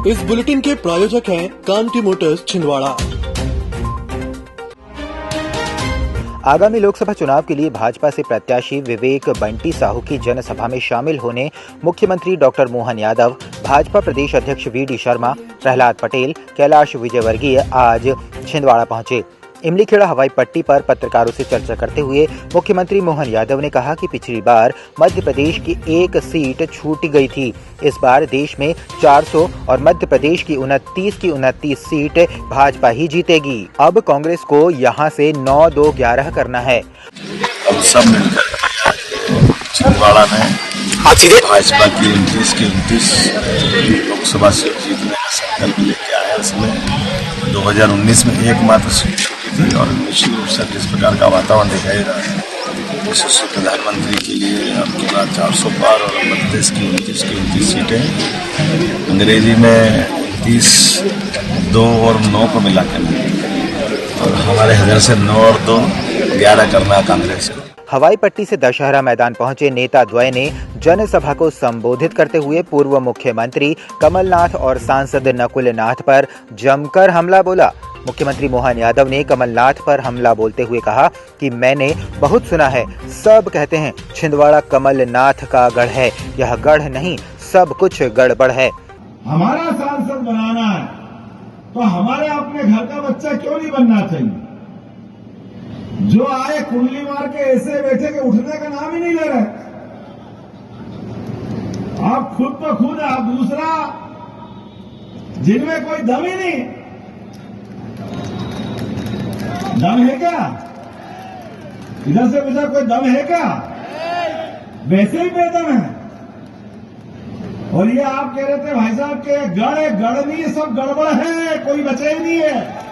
इस बुलेटिन के प्रायोजक हैं कांति मोटर्स छिंदवाड़ा। आगामी लोकसभा चुनाव के लिए भाजपा से प्रत्याशी विवेक बंटी साहू की जनसभा में शामिल होने मुख्यमंत्री डॉक्टर मोहन यादव, भाजपा प्रदेश अध्यक्ष वी.डी. शर्मा, प्रहलाद पटेल, कैलाश विजयवर्गीय आज छिंदवाड़ा पहुंचे। इमलीखेड़ा हवाई पट्टी पर पत्रकारों से चर्चा करते हुए मुख्यमंत्री मोहन यादव ने कहा कि पिछली बार मध्य प्रदेश की एक सीट छूट गई थी। इस बार देश में 400 और मध्य प्रदेश की 29 सीट भाजपा ही जीतेगी। अब कांग्रेस को यहां से 9-2-11 करना है। अब सब मिलकर छिंदवाड़ा में भाजपा की 29 लोकसभा सीट जीतने का संकल्प लेके आया। इसमें 2019 में एकमात्र सीट थी और निश्चित रूप से जिस प्रकार का वातावरण दिखाई दे रहा है, विशेष प्रधानमंत्री के लिए अब की बार 400 पार और मध्य प्रदेश की 29 सीटें, अंग्रेजी में 29, 2 और 9 को मिला कर, और हमारे इधर से 9 और 2 11 करना कांग्रेस को। हवाई पट्टी से दशहरा मैदान पहुंचे नेता द्वय ने जनसभा को संबोधित करते हुए पूर्व मुख्यमंत्री कमलनाथ और सांसद नकुल नाथ पर जमकर हमला बोला। मुख्यमंत्री मोहन यादव ने कमलनाथ पर हमला बोलते हुए कहा कि मैंने बहुत सुना है, सब कहते हैं छिंदवाड़ा कमलनाथ का गढ़ है। यह गढ़ नहीं, सब कुछ गड़बड़ है। हमारा सांसद बनाना है तो हमारे अपने घर का बच्चा क्यों नहीं बनना चाहिए? जो आए कुंडली मार के ऐसे बैठे के उठने का नाम ही नहीं ले रहे। आप खुद तो खुद, आप दूसरा, जिनमें कोई दम ही नहीं। दम है क्या? इधर से पूछा, कोई दम है क्या? वैसे ही बेदम है। और ये आप कह रहे थे भाई साहब के गढ़ नहीं, सब गड़बड़ है, कोई बचे ही नहीं है।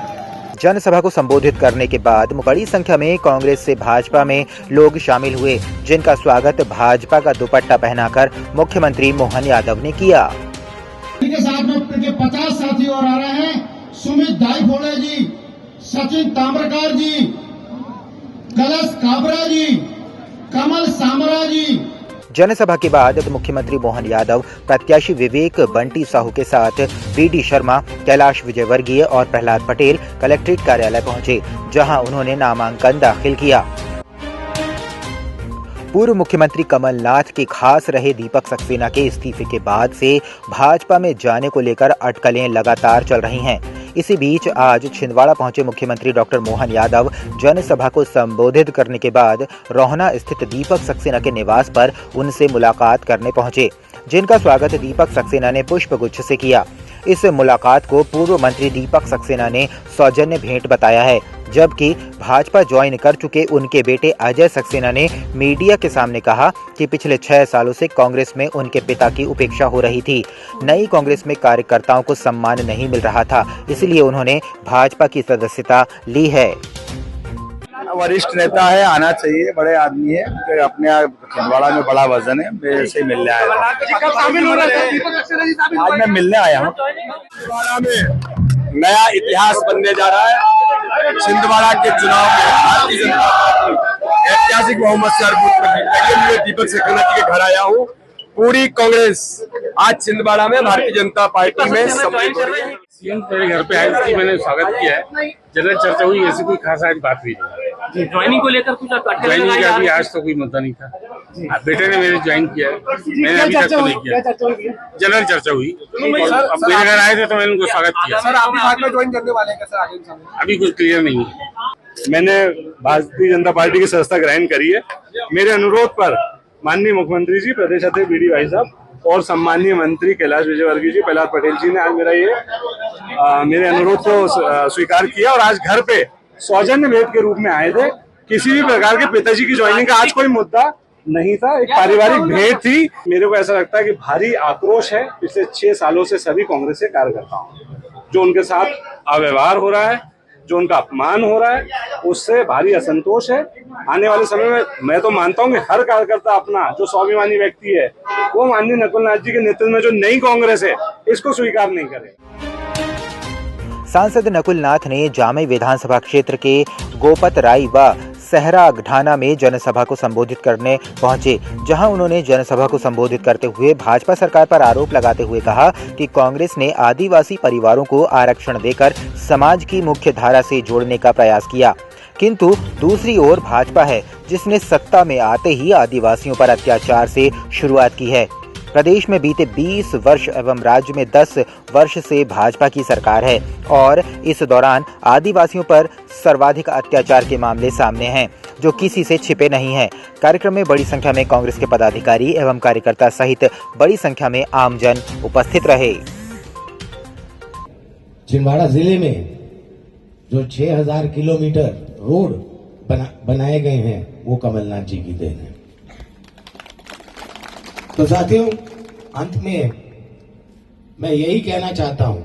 जनसभा को संबोधित करने के बाद बड़ी संख्या में कांग्रेस से भाजपा में लोग शामिल हुए, जिनका स्वागत भाजपा का दुपट्टा पहनाकर मुख्यमंत्री मोहन यादव ने किया। इनके साथ में 50 साथी और आ रहे हैं। सुमित दाईफोड़े जी, सचिन ताम्रकार जी, कलश काबरा जी, कमल सामरा जी। जनसभा के बाद मुख्यमंत्री मोहन यादव प्रत्याशी विवेक बंटी साहू के साथ वी.डी. शर्मा, कैलाश विजयवर्गीय और प्रहलाद पटेल कलेक्ट्रेट कार्यालय पहुंचे, जहां उन्होंने नामांकन दाखिल किया। पूर्व मुख्यमंत्री कमलनाथ के खास रहे दीपक सक्सेना के इस्तीफे के बाद से भाजपा में जाने को लेकर अटकलें लगातार चल रही हैं। इसी बीच आज छिंदवाड़ा पहुंचे मुख्यमंत्री डॉक्टर मोहन यादव जनसभा को संबोधित करने के बाद रोहना स्थित दीपक सक्सेना के निवास पर उनसे मुलाकात करने पहुंचे, जिनका स्वागत दीपक सक्सेना ने पुष्पगुच्छ से किया। इस मुलाकात को पूर्व मंत्री दीपक सक्सेना ने सौजन्य भेंट बताया है, जबकि भाजपा ज्वाइन कर चुके उनके बेटे अजय सक्सेना ने मीडिया के सामने कहा कि पिछले 6 सालों से कांग्रेस में उनके पिता की उपेक्षा हो रही थी। नई कांग्रेस में कार्यकर्ताओं को सम्मान नहीं मिल रहा था, इसलिए उन्होंने भाजपा की सदस्यता ली है। वरिष्ठ नेता है, आना चाहिए, बड़े आदमी है, अपने छिंदवाड़ा में बड़ा वजन है, मेरे से मिलने आया था। आज मैं मिलने आया हूँ। छिंदवाड़ा में नया इतिहास बनने जा रहा है। छिंदवाड़ा के चुनाव में भारतीय जनता पार्टी ऐतिहासिक बहुमत से मैं दीपक सक्सेना जी के घर आया हूँ। पूरी कांग्रेस आज छिंदवाड़ा में भारतीय जनता पार्टी में सम्मिलित हो रही है। सीएम मेरे घर पे आए थे, मैंने स्वागत किया है। जनरल चर्चा हुई, ऐसी कोई खास आज बात हुई नहीं। ज्वाइनिंग को लेकर कुछ ज्वाइनिंग का अभी आज तो कोई मुद्दा नहीं था। बेटे ने मेरे ज्वाइन किया है, मैंने अभी तक तो नहीं किया। जनरल चर्चा हुई, अब मेरे घर आए थे तो मैंने उनको स्वागत किया। सर, आप बाद में ज्वाइन करने वाले हैं क्या सर? अभी कुछ क्लियर नहीं है। मैंने भारतीय जनता पार्टी की सदस्यता ग्रहण करी है। मेरे अनुरोध पर माननीय मुख्यमंत्री जी, प्रदेश अध्यक्ष वी.डी. भाई साहब और सम्मानीय मंत्री कैलाश विजयवर्गीय जी, प्रहलाद पटेल जी ने आज मेरे अनुरोध को स्वीकार किया और आज घर पे सौजन्य भेंट के रूप में आए थे। किसी भी प्रकार के पिताजी की ज्वाइनिंग का आज कोई मुद्दा नहीं था, एक पारिवारिक भेंट थी। मेरे को ऐसा लगता है कि भारी आक्रोश है पिछले 6 सालों से सभी कांग्रेस के कार्यकर्ताओं, जो उनके साथ अव्यवहार हो रहा है, जो उनका अपमान हो रहा है, उससे भारी असंतोष है। आने वाले समय में मैं तो मानता हूँ कि हर कार्यकर्ता अपना जो स्वाभिमानी व्यक्ति है वो माननीय नकुल नाथ जी के नेतृत्व में जो नई कांग्रेस है इसको स्वीकार नहीं करे। सांसद नकुल नाथ ने जामई विधानसभा क्षेत्र के गोपत राई व सहरागढ़ाना में जनसभा को संबोधित करने पहुंचे, जहां उन्होंने जनसभा को संबोधित करते हुए भाजपा सरकार पर आरोप लगाते हुए कहा कि कांग्रेस ने आदिवासी परिवारों को आरक्षण देकर समाज की मुख्य धारा से जोड़ने का प्रयास किया, किंतु दूसरी ओर भाजपा है जिसने सत्ता में आते ही आदिवासियों पर अत्याचार से शुरुआत की है। प्रदेश में बीते 20 वर्ष एवं राज्य में 10 वर्ष से भाजपा की सरकार है और इस दौरान आदिवासियों पर सर्वाधिक अत्याचार के मामले सामने हैं, जो किसी से छिपे नहीं हैं। कार्यक्रम में बड़ी संख्या में कांग्रेस के पदाधिकारी एवं कार्यकर्ता सहित बड़ी संख्या में आमजन उपस्थित रहे। छिंदवाड़ा जिले में जो 6000 किलोमीटर रोड बनाए गए हैं वो कमलनाथ जी की देन है। तो साथियों, अंत में मैं यही कहना चाहता हूं,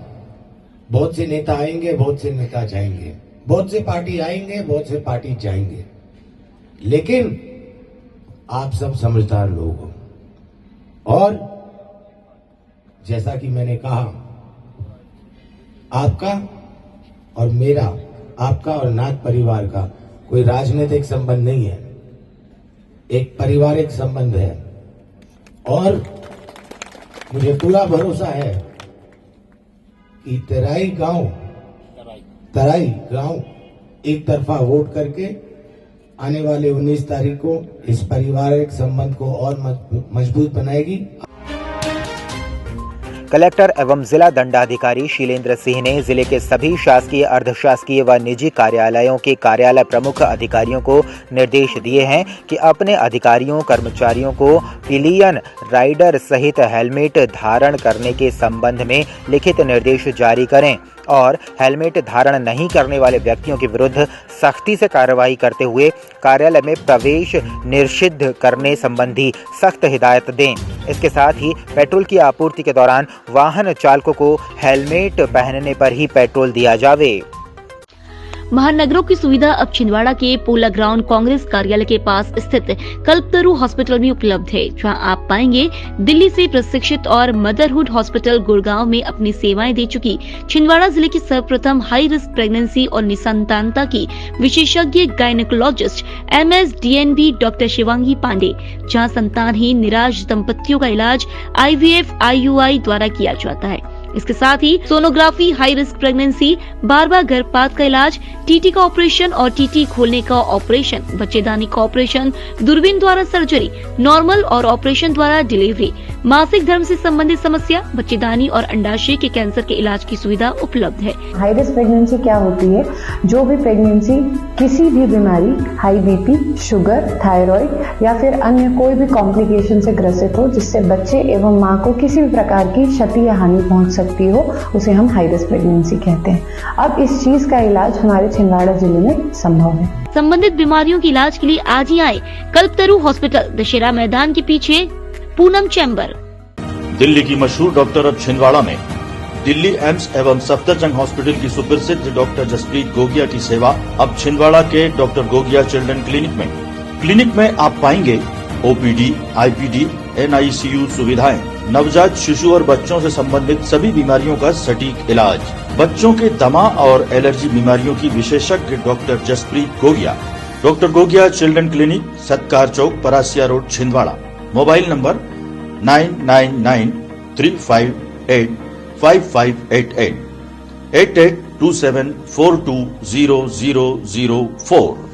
बहुत से नेता आएंगे, बहुत से नेता जाएंगे, बहुत से पार्टी आएंगे, बहुत से पार्टी जाएंगे, लेकिन आप सब समझदार लोग हो और जैसा कि मैंने कहा, आपका और मेरा, आपका और नाथ परिवार का कोई राजनीतिक संबंध नहीं है, एक पारिवारिक संबंध है और मुझे पूरा भरोसा है कि तराई गांव एक तरफा वोट करके आने वाले 19 तारीख को इस पारिवारिक संबंध को और मजबूत बनाएगी। कलेक्टर एवं जिला दंडाधिकारी शीलेंद्र सिंह ने जिले के सभी शासकीय, अर्धशासकीय व निजी कार्यालयों के कार्यालय प्रमुख अधिकारियों को निर्देश दिए हैं कि अपने अधिकारियों कर्मचारियों को पिलियन राइडर सहित हेलमेट धारण करने के संबंध में लिखित निर्देश जारी करें और हेलमेट धारण नहीं करने वाले व्यक्तियों के विरुद्ध सख्ती से कार्रवाई करते हुए कार्यालय में प्रवेश निषिद्ध करने संबंधी सख्त हिदायत दें। इसके साथ ही पेट्रोल की आपूर्ति के दौरान वाहन चालकों को हेलमेट पहनने पर ही पेट्रोल दिया जावे। महानगरों की सुविधा अब छिंदवाड़ा के पोला ग्राउंड कांग्रेस कार्यालय के पास स्थित कल्पतरु हॉस्पिटल में उपलब्ध है, जहां आप पाएंगे दिल्ली से प्रशिक्षित और मदरहुड हॉस्पिटल गुड़गांव में अपनी सेवाएं दे चुकी छिंदवाड़ा जिले की सर्वप्रथम हाई रिस्क प्रेगनेंसी और निसंतानता की विशेषज्ञ gynaecologist MS DNB doctor Shivangi Pandey, जहाँ संतानहीन निराश दंपतियों का इलाज IVF IUI द्वारा किया जाता है। इसके साथ ही सोनोग्राफी, हाई रिस्क प्रेगनेंसी, बार-बार गर्भपात का इलाज, TT का ऑपरेशन और TT खोलने का ऑपरेशन, बच्चेदानी का ऑपरेशन, दूरबीन द्वारा सर्जरी, नॉर्मल और ऑपरेशन द्वारा डिलीवरी, मासिक धर्म से संबंधित समस्या, बच्चेदानी और अंडाशय के कैंसर के इलाज की सुविधा उपलब्ध है। हाई रिस्क प्रेगनेंसी क्या होती है? जो भी प्रेगनेंसी किसी भी बीमारी, हाई BP, शुगर, थायराइड या फिर अन्य कोई भी कॉम्प्लिकेशन से ग्रसित हो, जिससे बच्चे एवं माँ को किसी भी प्रकार की क्षति या हानि पहुंच सकती हो, उसे हम हाई रिस्क प्रेगनेंसी कहते हैं। अब इस चीज का इलाज हमारे छिंदवाड़ा जिले में संभव है। संबंधित बीमारियों के इलाज के लिए आज ही आए कल्पतरु हॉस्पिटल, दशहरा मैदान के पीछे, पूनम चैम्बर। दिल्ली की मशहूर डॉक्टर अब छिंदवाड़ा में। दिल्ली एम्स एवं सफदरजंग हॉस्पिटल की सुप्रसिद्ध डॉक्टर जसप्रीत गोगिया की सेवा अब छिंदवाड़ा के डॉक्टर गोगिया चिल्ड्रन क्लिनिक में। क्लिनिक में आप पाएंगे OPD, IPD, NICU सुविधाएं, नवजात शिशु और बच्चों से संबंधित सभी बीमारियों का सटीक इलाज, बच्चों के दमा और एलर्जी बीमारियों की विशेषज्ञ doctor Jaspreet Gogia. Doctor Gogia children clinic, Satkar Chowk, Parasia road, Chhindwara. Mobile number 9993585588 8827420004।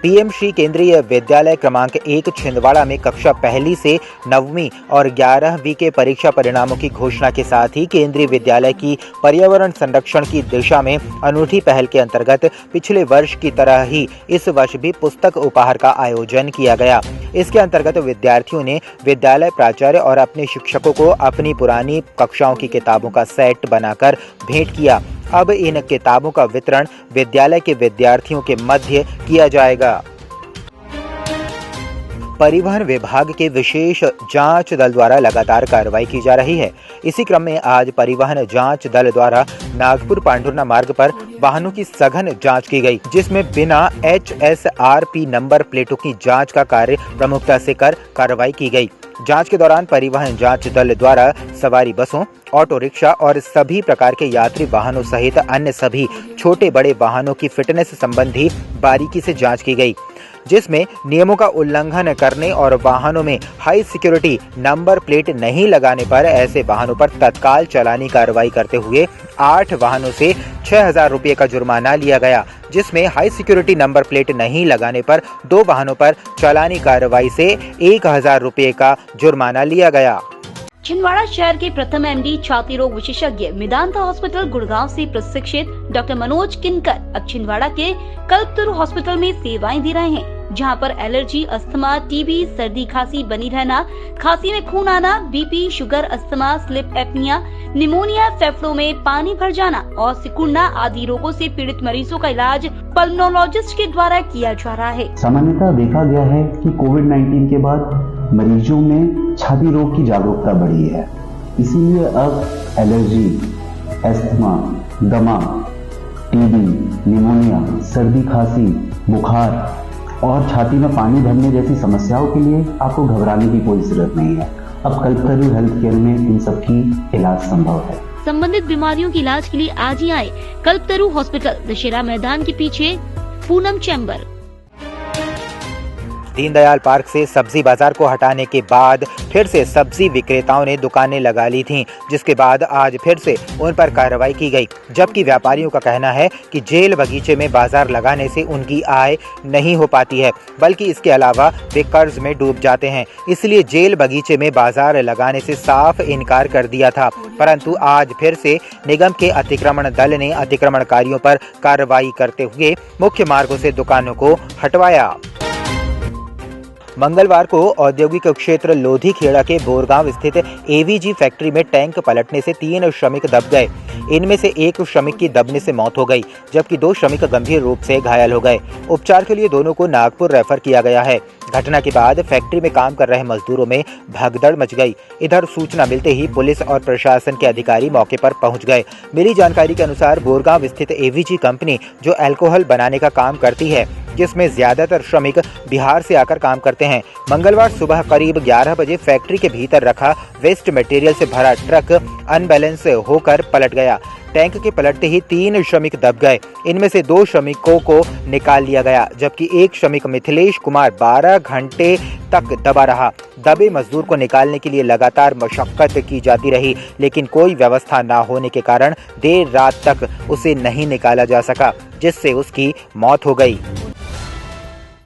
PM Shri Kendriya Vidyalaya क्रमांक 1 छिंदवाड़ा में कक्षा 1 से 9वीं और 11वीं के परीक्षा परिणामों की घोषणा के साथ ही केंद्रीय विद्यालय की पर्यावरण संरक्षण की दिशा में अनूठी पहल के अंतर्गत पिछले वर्ष की तरह ही इस वर्ष भी पुस्तक उपहार का आयोजन किया गया। इसके अंतर्गत विद्यार्थियों ने विद्यालय प्राचार्य और अपने शिक्षकों को अपनी पुरानी कक्षाओं की किताबों का सेट बनाकर भेंट किया। अब इन किताबों का वितरण विद्यालय के विद्यार्थियों के मध्य किया जाएगा। परिवहन विभाग के विशेष जांच दल द्वारा लगातार कार्रवाई की जा रही है। इसी क्रम में आज परिवहन जांच दल द्वारा नागपुर पांढुर्णा मार्ग पर वाहनों की सघन जांच की गई, जिसमें बिना HSRP नंबर प्लेटों की जांच का कार्य प्रमुखता से कर कार्रवाई की गई। जांच के दौरान परिवहन जांच दल द्वारा सवारी बसों, ऑटो रिक्शा और सभी प्रकार के यात्री वाहनों सहित अन्य सभी छोटे बड़े वाहनों की फिटनेस संबंधी बारीकी से जांच की गई, जिसमें नियमों का उल्लंघन करने और वाहनों में हाई सिक्योरिटी नंबर प्लेट नहीं लगाने पर ऐसे वाहनों पर तत्काल चालानी कार्रवाई करते हुए 8 वाहनों से 6,000 रुपये का जुर्माना लिया गया, जिसमें हाई सिक्योरिटी नंबर प्लेट नहीं लगाने पर 2 वाहनों पर चालानी कार्रवाई से 1,000 रुपये का जुर्माना लिया गया। छिंदवाड़ा शहर के प्रथम एमडी छाती रोग विशेषज्ञ मेदांता हॉस्पिटल गुड़गांव से प्रशिक्षित डॉक्टर मनोज किनकर अब छिंदवाड़ा के कल्पतरु हॉस्पिटल में सेवाएं दे रहे हैं, जहां पर एलर्जी, अस्थमा, टीबी, सर्दी खांसी बनी रहना, खांसी में खून आना, BP, sugar, asthma, sleep apnoea, pneumonia, फेफड़ों में पानी भर जाना और सिकुड़ना आदि रोगों से पीड़ित मरीजों का इलाज पल्मोनोलॉजिस्ट के द्वारा किया जा रहा है। सामान्यतः देखा गया है कि कोविड-19 के बाद मरीजों में छाती रोग की जागरूकता बढ़ी है, इसीलिए अब एलर्जी, अस्थमा, दमा, टीबी, निमोनिया, सर्दी खांसी, बुखार और छाती में पानी भरने जैसी समस्याओं के लिए आपको घबराने की कोई जरूरत नहीं है। अब कल्पतरु हेल्थ केयर में इन सब की इलाज संभव है। संबंधित बीमारियों के इलाज के लिए आज ही आए कल्पतरु हॉस्पिटल, दशहरा मैदान के पीछे, पूनम चैम्बर। दीनदयाल पार्क से सब्जी बाजार को हटाने के बाद फिर से सब्जी विक्रेताओं ने दुकानें लगा ली थीं, जिसके बाद आज फिर से उन पर कार्रवाई की गई, जबकि व्यापारियों का कहना है कि जेल बगीचे में बाजार लगाने से उनकी आय नहीं हो पाती है, बल्कि इसके अलावा वे कर्ज में डूब जाते हैं, इसलिए जेल बगीचे में बाजार लगाने से साफ इनकार कर दिया था। परंतु आज फिर से निगम के अतिक्रमण दल ने अतिक्रमणकारियों पर कार्रवाई करते हुए मुख्य मार्गों से दुकानों को हटवाया। मंगलवार को औद्योगिक क्षेत्र लोधीखेड़ा के बोरगांव स्थित एवीजी फैक्ट्री में टैंक पलटने से 3 श्रमिक दब गए। इनमें से 1 श्रमिक की दबने से मौत हो गई, जबकि 2 श्रमिक गंभीर रूप से घायल हो गए। उपचार के लिए दोनों को नागपुर रेफर किया गया है। घटना के बाद फैक्ट्री में काम कर रहे मजदूरों में भगदड़ मच गई। इधर सूचना मिलते ही पुलिस और प्रशासन के अधिकारी मौके पर पहुंच गए। मिली जानकारी के अनुसार बोरगांव स्थित एवीजी कंपनी जो अल्कोहल बनाने का काम करती है, जिसमें ज्यादातर श्रमिक बिहार से आकर काम करते हैं, मंगलवार सुबह करीब 11 बजे फैक्ट्री के भीतर रखा वेस्ट मटेरियल से भरा ट्रक अनबैलेंस होकर पलट गया। टैंक के पलटते ही 3 श्रमिक दब गए। इनमें से 2 श्रमिकों को निकाल लिया गया, जबकि 1 श्रमिक मिथिलेश कुमार 12 घंटे तक दबा रहा। दबे मजदूर को निकालने के लिए लगातार मशक्कत की जाती रही, लेकिन कोई व्यवस्था न होने के कारण देर रात तक उसे नहीं निकाला जा सका, जिससे उसकी मौत हो गई।